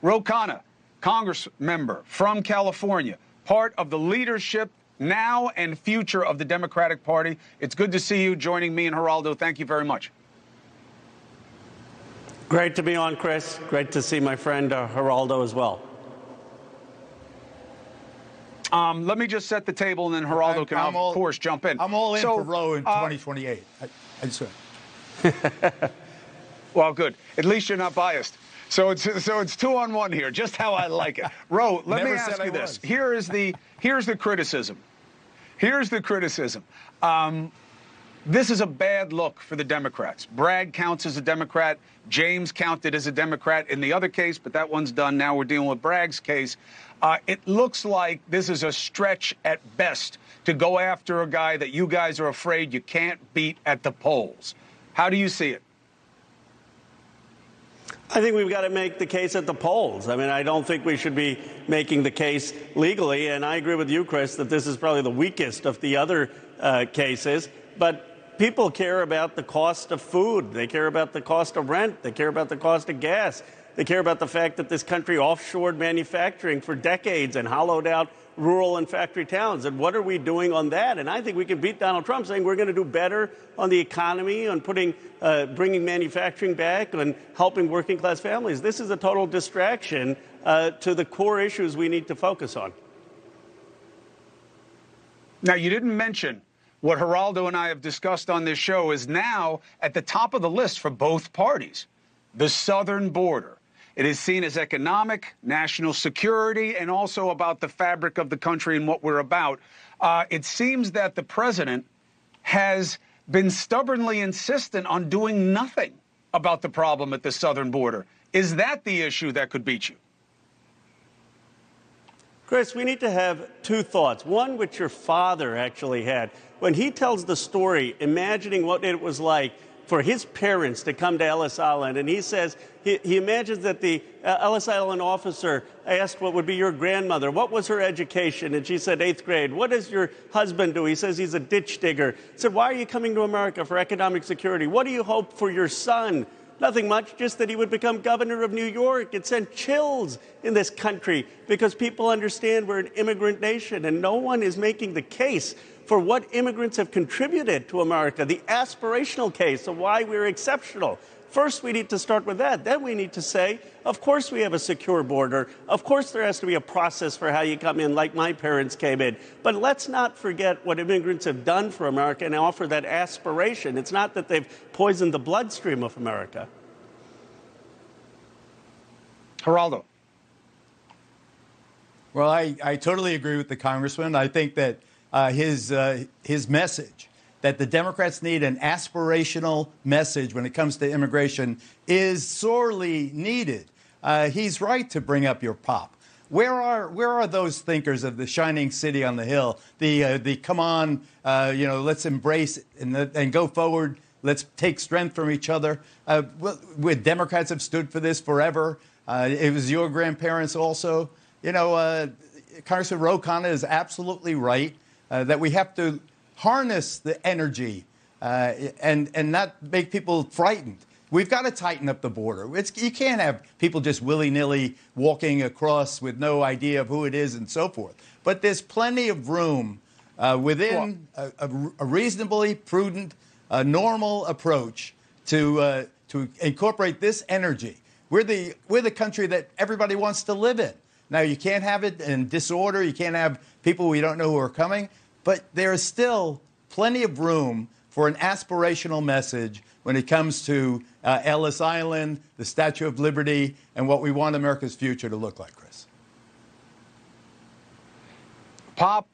Ro Khanna, Congress member from California, part of the leadership now and future of the Democratic Party. It's good to see you joining me and Geraldo. Thank you very much. Great to be on, Chris. Great to see my friend Geraldo as well. Let me just set the table, and then Geraldo can, of course, jump in. I'm all in for Roe in 2028. I just Well, good. At least you're not biased. So it's 2-on-1 here, just how I like it. Ro, let me ask you this. Here's the criticism. Here's the criticism. This is a bad look for the Democrats. Bragg counts as a Democrat. James counted as a Democrat in the other case, but that one's done. Now we're dealing with Bragg's case. It looks like this is a stretch at best to go after a guy that you guys are afraid you can't beat at the polls. How do you see it? I think we've got to make the case at the polls. I mean, I don't think we should be making the case legally. And I agree with you, Chris, that this is probably the weakest of the other cases. But people care about the cost of food. They care about the cost of rent. They care about the cost of gas. They care about the fact that this country offshored manufacturing for decades and hollowed out rural and factory towns. And what are we doing on that? And I think we can beat Donald Trump saying we're going to do better on the economy, on bringing manufacturing back, and helping working class families. This is a total distraction to the core issues we need to focus on. Now, you didn't mention what Geraldo and I have discussed on this show is now at the top of the list for both parties, the southern border. It is seen as economic, national security, and also about the fabric of the country and what we're about. It seems that the president has been stubbornly insistent on doing nothing about the problem at the southern border. Is that the issue that could beat you? Chris, we need to have two thoughts. One, which your father actually had. When he tells the story, imagining what it was like for his parents to come to Ellis Island, and he says he imagines that the Ellis Island officer asked what would be your grandmother, what was her education, and she said 8th grade. What does your husband do? He says he's a ditch digger. He said, why are you coming to America? For economic security. What do you hope for your son? Nothing much, just that he would become governor of New York. It sent chills in this country because people understand we're an immigrant nation, and no one is making the case for what immigrants have contributed to America, the aspirational case of why we're exceptional. First, we need to start with that. Then we need to say, of course we have a secure border. Of course there has to be a process for how you come in, like my parents came in. But let's not forget what immigrants have done for America and offer that aspiration. It's not that they've poisoned the bloodstream of America. Geraldo. Well, I totally agree with the congressman. I think that his message that the Democrats need an aspirational message when it comes to immigration is sorely needed. He's right to bring up your pop. Where are those thinkers of the shining city on the hill? The come on, let's embrace and go forward. Let's take strength from each other. Democrats have stood for this forever. It was your grandparents also. Congressman Ro Khanna is absolutely right. That we have to harness the energy and not make people frightened. We've got to tighten up the border. You can't have people just willy-nilly walking across with no idea of who it is and so forth. But there's plenty of room within a reasonably prudent, normal approach to incorporate this energy. We're the country that everybody wants to live in. Now, you can't have it in disorder. You can't have people we don't know who are coming. But there is still plenty of room for an aspirational message when it comes to Ellis Island, the Statue of Liberty, and what we want America's future to look like, Chris. Pop,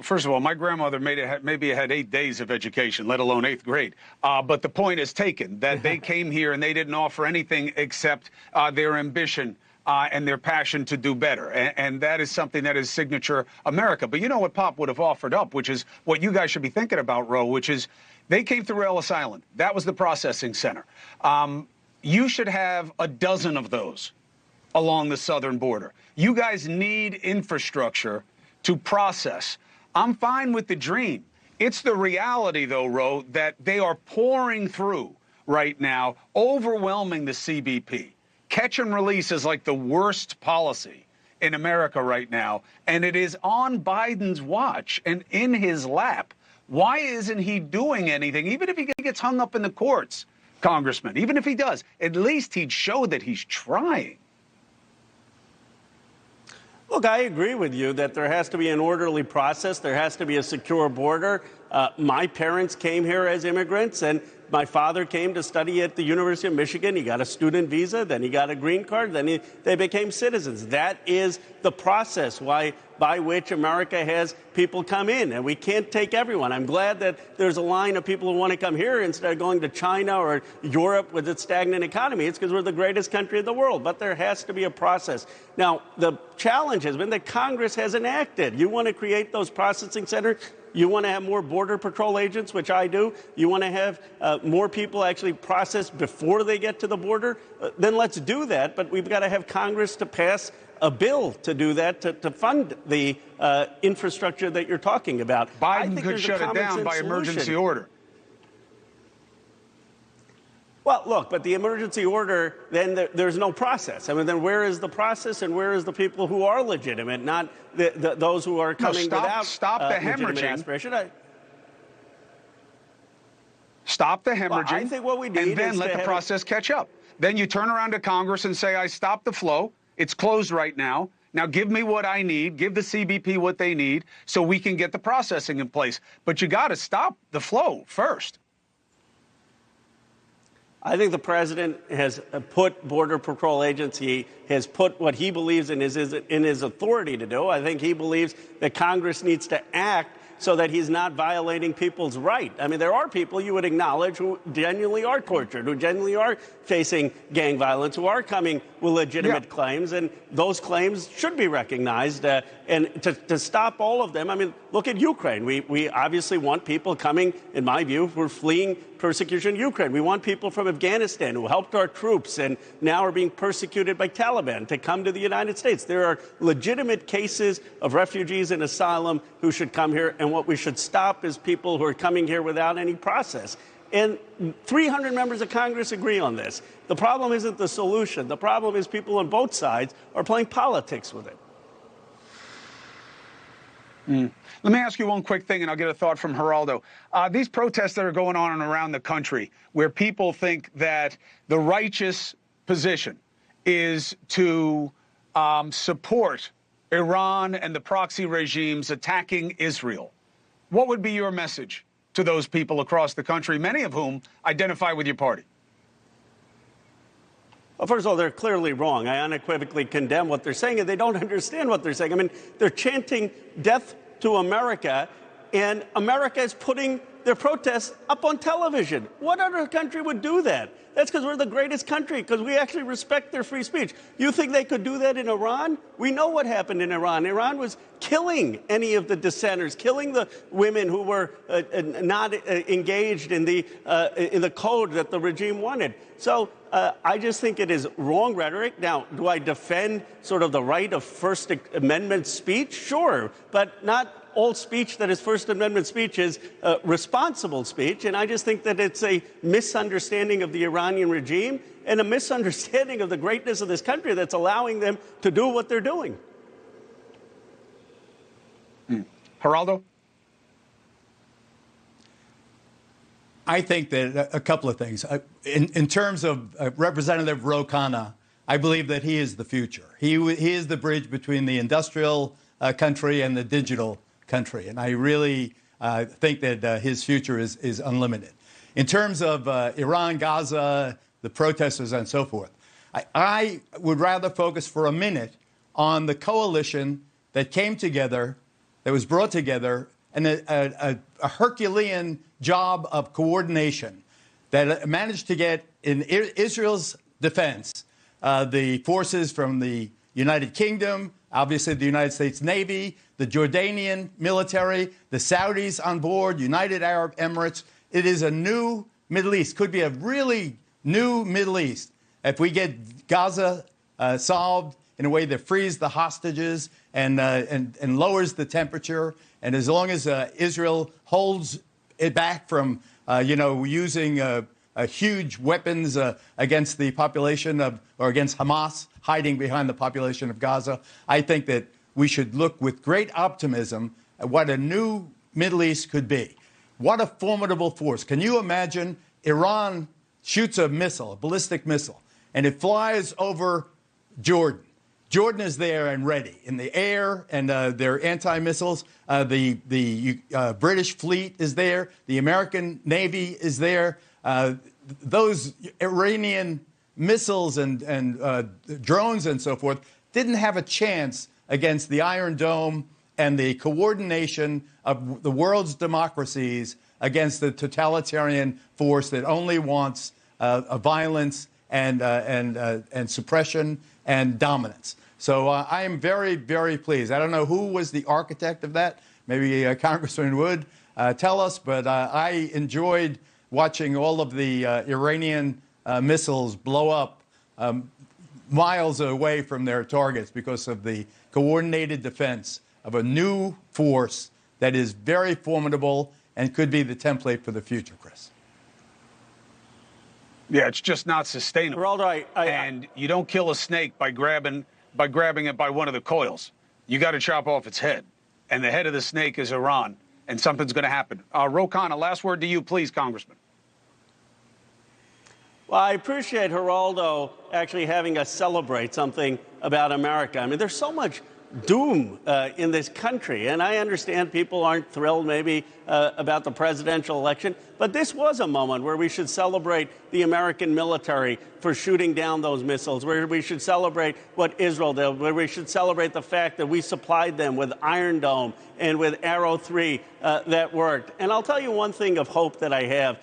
first of all, my grandmother maybe had 8 days of education, let alone 8th grade. But the point is taken, that they came here and they didn't offer anything except their ambition and their passion to do better. And that is something that is signature America. But you know what Pop would have offered up, which is what you guys should be thinking about, Ro, which is they came through Ellis Island. That was the processing center. You should have a dozen of those along the southern border. You guys need infrastructure to process. I'm fine with the dream. It's the reality, though, Ro, that they are pouring through right now, overwhelming the CBP. Catch and release is like the worst policy in America right now, and it is on Biden's watch and in his lap. Why isn't he doing anything? Even if he gets hung up in the courts, Congressman, even if he does, at least he'd show that he's trying. Look, I agree with you that there has to be an orderly process. There has to be a secure border. My parents came here as immigrants, and my father came to study at the University of Michigan. He got a student visa, then he got a green card, then they became citizens. That is the process by which America has people come in, and we can't take everyone. I'm glad that there's a line of people who want to come here instead of going to China or Europe with its stagnant economy. It's because we're the greatest country in the world, but there has to be a process. Now, the challenge has been that Congress hasn't acted. You want to create those processing centers. You want to have more Border Patrol agents, which I do. You want to have more people actually process before they get to the border. Then let's do that. But we've got to have Congress to pass a bill to do that, to fund the infrastructure that you're talking about. Biden could shut it down by emergency order. Well, look, but the emergency order, then there's no process. I mean, then where is the process and where is the people who are legitimate, not those who are coming without stop the hemorrhaging. Aspiration? Stop the hemorrhaging, well, I think what we need and then let the process catch up. Then you turn around to Congress and say, I stopped the flow. It's closed right now. Now give me what I need. Give the CBP what they need so we can get the processing in place. But you got to stop the flow first. I think the president has put Border Patrol agents, he has put what he believes in his authority to do. I think he believes that Congress needs to act so that he's not violating people's right. I mean, there are people you would acknowledge who genuinely are tortured, who genuinely are facing gang violence, who are coming with legitimate claims, and those claims should be recognized. And to stop all of them, I mean, look at Ukraine. We obviously want people coming, in my view, who are fleeing persecution in Ukraine. We want people from Afghanistan who helped our troops and now are being persecuted by Taliban to come to the United States. There are legitimate cases of refugees and asylum who should come here, and what we should stop is people who are coming here without any process. And 300 members of Congress agree on this. The problem isn't the solution. The problem is people on both sides are playing politics with it. Let me ask you one quick thing, and I'll get a thought from Geraldo. These protests that are going on and around the country, where people think that the righteous position is to support Iran and the proxy regimes attacking Israel, what would be your message to those people across the country, many of whom identify with your party? Well, first of all, they're clearly wrong. I unequivocally condemn what they're saying, and they don't understand what they're saying. I mean, they're chanting death to America, and America is putting their protests up on television. What other country would do that? That's because we're the greatest country, because we actually respect their free speech. You think they could do that in Iran? We know what happened in Iran. Iran was killing any of the dissenters, killing the women who were not engaged in the code that the regime wanted. So I just think it is wrong rhetoric. Now, do I defend sort of the right of First Amendment speech? Sure, but not all speech that is First Amendment speech is responsible speech, and I just think that it's a misunderstanding of the Iranian regime and a misunderstanding of the greatness of this country that's allowing them to do what they're doing. Geraldo? I think that a couple of things. In terms of Representative Ro Khanna, I believe that he is the future. He is the bridge between the industrial country and the digital country, and I really think that his future is unlimited. In terms of Iran, Gaza, the protesters, and so forth, I would rather focus for a minute on the coalition that came together, that was brought together, and a Herculean job of coordination that managed to get in Israel's defense the forces from the United Kingdom, obviously the United States Navy, the Jordanian military, the Saudis on board, United Arab Emirates. It is a new Middle East, could be a really new Middle East if we get Gaza solved in a way that frees the hostages and lowers the temperature. And as long as Israel holds it back from, using huge weapons against the population or against Hamas hiding behind the population of Gaza. I think that we should look with great optimism at what a new Middle East could be. What a formidable force. Can you imagine Iran shoots a missile, a ballistic missile, and it flies over Jordan? Jordan is there and ready in the air, and their anti-missiles. The British fleet is there. The American Navy is there. Those Iranian missiles and drones and so forth didn't have a chance against the Iron Dome and the coordination of the world's democracies against the totalitarian force that only wants violence and suppression and dominance. So I am very, very pleased. I don't know who was the architect of that. Maybe Congressman would tell us, but I enjoyed watching all of the Iranian missiles blow up miles away from their targets because of the coordinated defense of a new force that is very formidable and could be the template for the future, Chris. Yeah, it's just not sustainable. Geraldo, and you don't kill a snake by grabbing it by one of the coils. You got to chop off its head. And the head of the snake is Iran, and something's going to happen. Khanna, last word to you, please, Congressman. Well, I appreciate Geraldo actually having us celebrate something about America. I mean, there's so much doom in this country, and I understand people aren't thrilled maybe about the presidential election, but this was a moment where we should celebrate the American military for shooting down those missiles, where we should celebrate what Israel did, where we should celebrate the fact that we supplied them with Iron Dome and with Arrow 3 that worked. And I'll tell you one thing of hope that I have.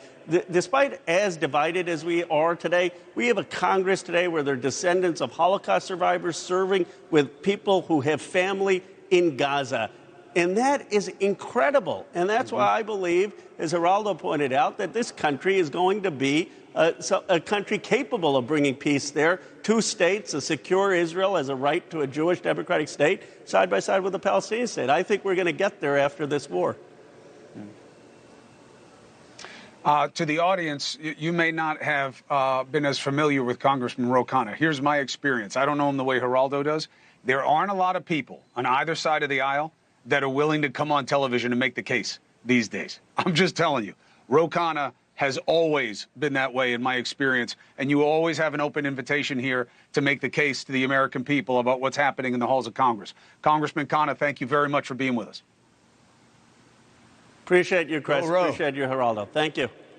Despite as divided as we are today, we have a Congress today where they're descendants of Holocaust survivors serving with people who have family in Gaza. And that is incredible. And that's why I believe, as Geraldo pointed out, that this country is going to be a country capable of bringing peace there. Two states, a secure Israel as a right to a Jewish democratic state, side by side with a Palestinian state. I think we're going to get there after this war. To the audience, you may not have been as familiar with Congressman Khanna. Here's my experience. I don't know him the way Geraldo does. There aren't a lot of people on either side of the aisle that are willing to come on television and make the case these days. I'm just telling you. Khanna has always been that way in my experience, and you always have an open invitation here to make the case to the American people about what's happening in the halls of Congress. Congressman Khanna, thank you very much for being with us. Appreciate you, Chris. Appreciate you, Geraldo. Thank you.